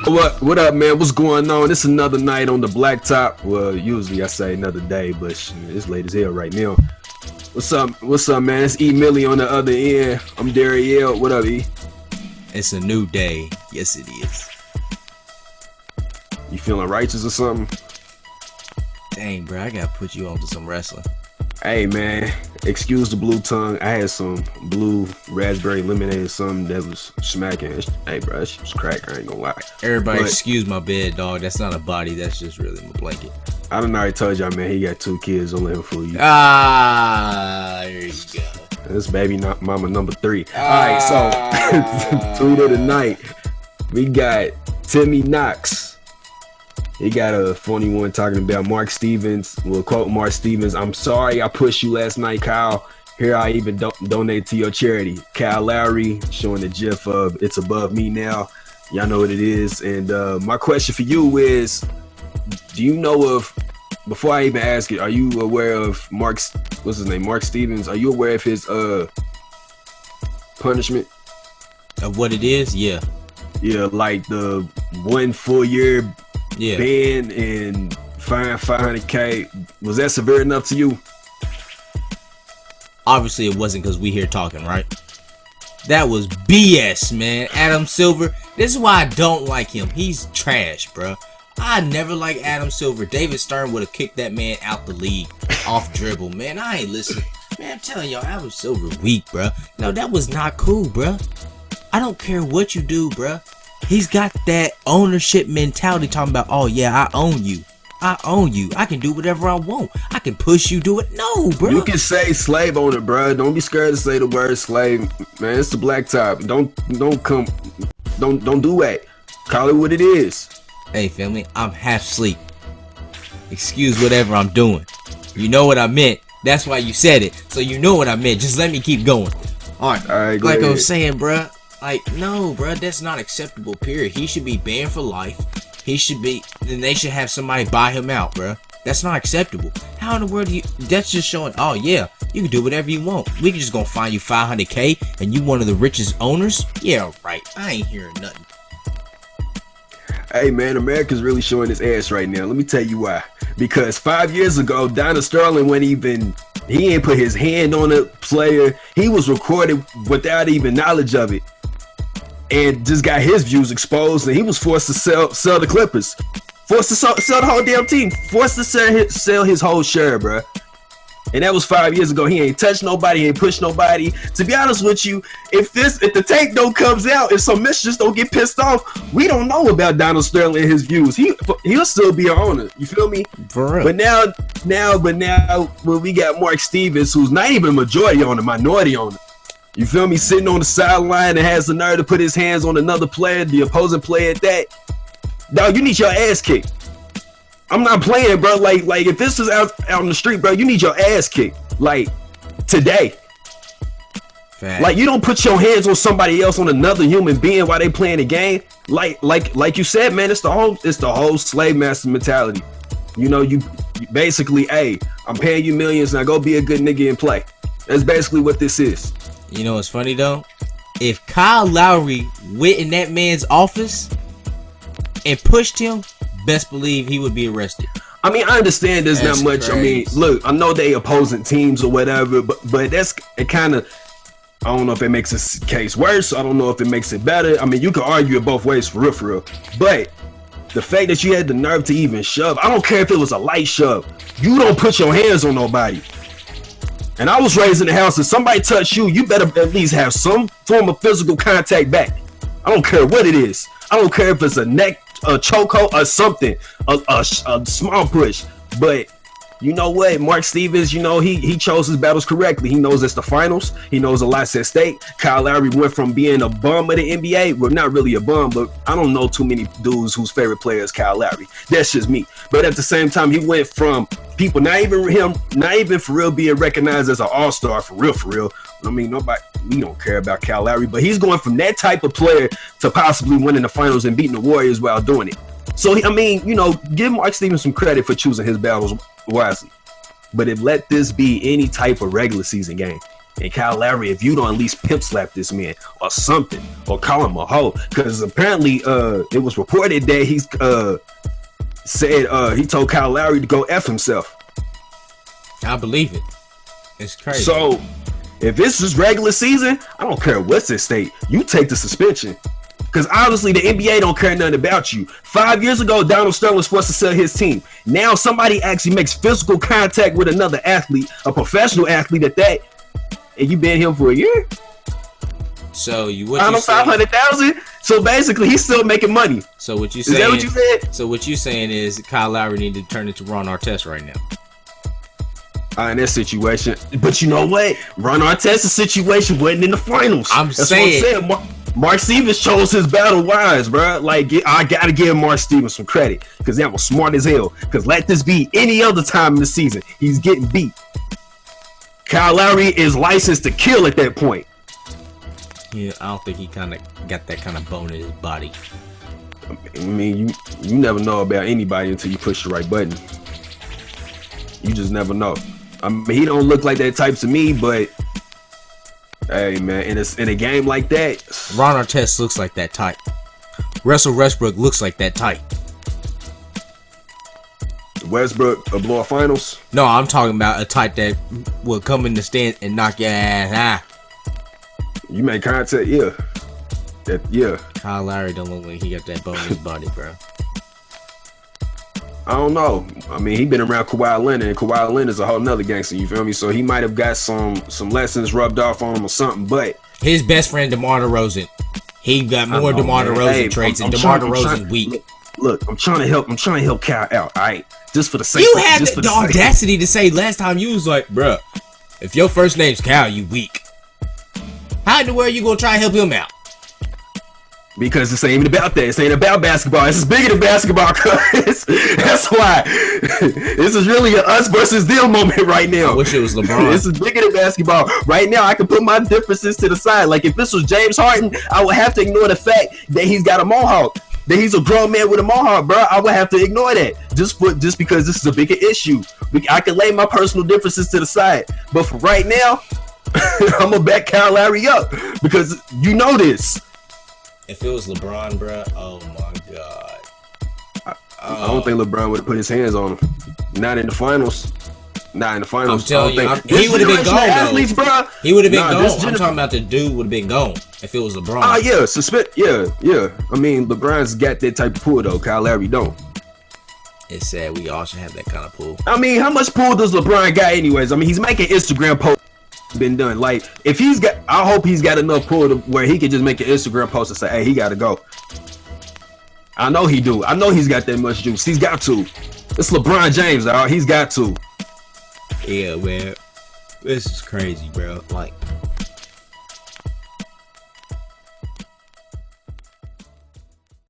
What up, man? What's going on? It's another night on the blacktop. Well, usually I say another day, but it's late as hell right now. What's up, man? It's E Millie on the other end. I'm Dariel. What up, E? It's a new day. Yes, it is. You feeling righteous or something? Dang, bro, I gotta put you on to some wrestling. Hey, man, excuse the blue tongue. I had some blue raspberry lemonade or something that was smacking. Hey, bro, that shit was crack. I ain't gonna lie. Everybody, excuse my bed, dog. That's not a body. That's just really my blanket. I done already told y'all, man, he got 2 kids. Don't let him fool you. There you go. This baby mama number 3. Alright, so tweet of the night. We got Timmy Knox. He got a funny one talking about Mark Stevens. We'll quote Mark Stevens. I'm sorry I pushed you last night, Kyle. Here I even donate to your charity. Kyle Lowry showing the gif of It's Above Me Now. Y'all know what it is. And my question for you is, do you know of, before I even ask it, are you aware of Mark Stevens? Are you aware of his punishment? Of what it is? Yeah. Yeah, like the 1 full year ban and fine $500K. Was that severe enough to you? Obviously it wasn't, because we here talking, right? That was BS, man. Adam Silver, this is why I don't like him. He's trash, bro. I never liked Adam Silver. David Stern would have kicked that man out the league off dribble, man. I ain't listening. Man, I'm telling y'all, Adam Silver weak, bro. No, that was not cool, bro. I don't care what you do, bro. He's got that ownership mentality talking about, oh yeah, I own you. I own you. I can do whatever I want. I can push you, do it. No, bro. You can say slave owner, bro. Don't be scared to say the word slave. Man, it's the blacktop. Don't do that. Call it what it is. Hey, family, I'm half asleep. Excuse whatever I'm doing. You know what I meant. That's why you said it. So you know what I meant. Just let me keep going. All right, like I was saying, bruh. Like, no, bruh, that's not acceptable, period. He should be banned for life. Then they should have somebody buy him out, bruh. That's not acceptable. How in the world do you, that's just showing, oh yeah, you can do whatever you want. We can just gonna fine you $500K and you one of the richest owners? Yeah, right. I ain't hearing nothing. Hey man, America's really showing his ass right now. Let me tell you why. Because 5 years ago, Donald Sterling he ain't put his hand on a player. He was recorded without even knowledge of it, and just got his views exposed, and he was forced to sell the Clippers, forced to sell the whole damn team, forced to sell his whole share, bruh. And that was 5 years ago. He ain't touched nobody, he ain't pushed nobody. To be honest with you, if the tape don't comes out, if some mistress don't get pissed off, we don't know about Donald Sterling and his views. He'll still be an owner. You feel me? For real. But now when we got Mark Stevens, who's not even majority owner, minority owner. You feel me? Sitting on the sideline and has the nerve to put his hands on another player, the opposing player at that. Dog, you need your ass kicked. I'm not playing, bro. Like if this is out on the street, bro, you need your ass kicked. Like today. Fact. Like you don't put your hands on somebody else, on another human being while they playing the game. Like you said, man, it's the whole slave master mentality. You know, you basically, hey, I'm paying you millions, now go be a good nigga and play. That's basically what this is. You know what's funny though? If Kyle Lowry went in that man's office and pushed him, best believe he would be arrested. I mean, I understand there's That's not much. crazy. I mean, look, I know they opposing teams or whatever, but that's it kind of, I don't know if it makes this case worse. I don't know if it makes it better. I mean, you can argue it both ways for real. But the fact that you had the nerve to even shove, I don't care if it was a light shove. You don't put your hands on nobody. And I was raised in the house, if somebody touch you, you better at least have some form of physical contact back. I don't care what it is. I don't care if it's a neck, a chokehold, or something, a small push. But you know what, Mark Stevens, you know, he chose his battles correctly. He knows it's the finals. He knows a lot's at stake. Kyle Lowry went from being a bum of the NBA, well, not really a bum, but I don't know too many dudes whose favorite player is Kyle Lowry. That's just me. But at the same time, he went from people not even for real being recognized as an all-star for real. I mean, we don't care about Kyle Lowry, but he's going from that type of player to possibly winning the finals and beating the Warriors while doing it. So, I mean, you know, give Mark Stevens some credit for choosing his battles wisely. But if let this be any type of regular season game, And Kyle Lowry, if you don't at least pimp slap this man or something, or call him a hoe, because apparently it was reported that he's said he told Kyle Lowry to go F himself. I believe it. It's crazy. So if this is regular season, I don't care what's at stake. You take the suspension. Because obviously the NBA don't care nothing about you. 5 years ago, Donald Sterling was forced to sell his team. Now somebody actually makes physical contact with another athlete, a professional athlete at that, and you ban him for a year? So you what you saying? $500,000. So basically, he's still making money. So what you saying? Is that what you said? So what you saying is Kyle Lowry need to turn into Ron Artest right now. In that situation, but you know what? Ron Artest's situation wasn't in the finals. That's saying. What I'm saying. Mark Stevens chose his battle wise, bro. Like, I gotta give Mark Stevens some credit because that was smart as hell. Because let this be any other time in the season, he's getting beat. Kyle Lowry is licensed to kill at that point. Yeah, I don't think he kind of got that kind of bone in his body. I mean, you never know about anybody until you push the right button. You just never know. I mean, he don't look like that type to me, but hey, man, in a game like that, Ron Artest looks like that type. Russell Westbrook looks like that type. Westbrook a blow finals? No, I'm talking about a type that will come in the stand and knock your ass out. You make contact, yeah. Yeah. Kyle Lowry don't look like he got that bone in his body, bro. I don't know. I mean, he been around Kawhi Leonard, and Kawhi Leonard is a whole nother gangster. You feel me? So he might have got some lessons rubbed off on him or something. But his best friend DeMar DeRozan, he got more DeMar DeRozan traits, and DeMar DeRozan's weak. Look, I'm trying to help Kyle out. All right, just for the sake. You had the audacity to say last time you was like, bruh, if your first name's Kyle, you weak. How in the world you gonna try and help him out? Because this ain't even about that. This ain't about basketball. This is bigger than basketball, cuz. That's why. This is really an us versus them moment right now. I wish it was LeBron. This is bigger than basketball. Right now, I can put my differences to the side. Like, if this was James Harden, I would have to ignore the fact that he's got a mohawk. That he's a grown man with a mohawk, bro. I would have to ignore that. Just because this is a bigger issue. I can lay my personal differences to the side. But for right now, I'm going to back Kyle Lowry up. Because you know this. If it was LeBron, bro, oh my god. I don't think LeBron would have put his hands on him. Not in the finals. Not in the finals. I'm telling you, he would have been gone, athletes, bro. He would have been gone. I'm talking about the dude would have been gone if it was LeBron. Yeah. I mean, LeBron's got that type of pull, though. Kyle Lowry don't. It's sad we all should have that kind of pull. I mean, how much pull does LeBron got anyways? I mean, he's making Instagram posts. Been done. Like, if he's got, I hope he's got enough pull to where he can just make an Instagram post and say, hey, he gotta go. I know he do. I know he's got that much juice. He's got to. It's LeBron James, dog. He's got to. Yeah, man. This is crazy, bro. Like,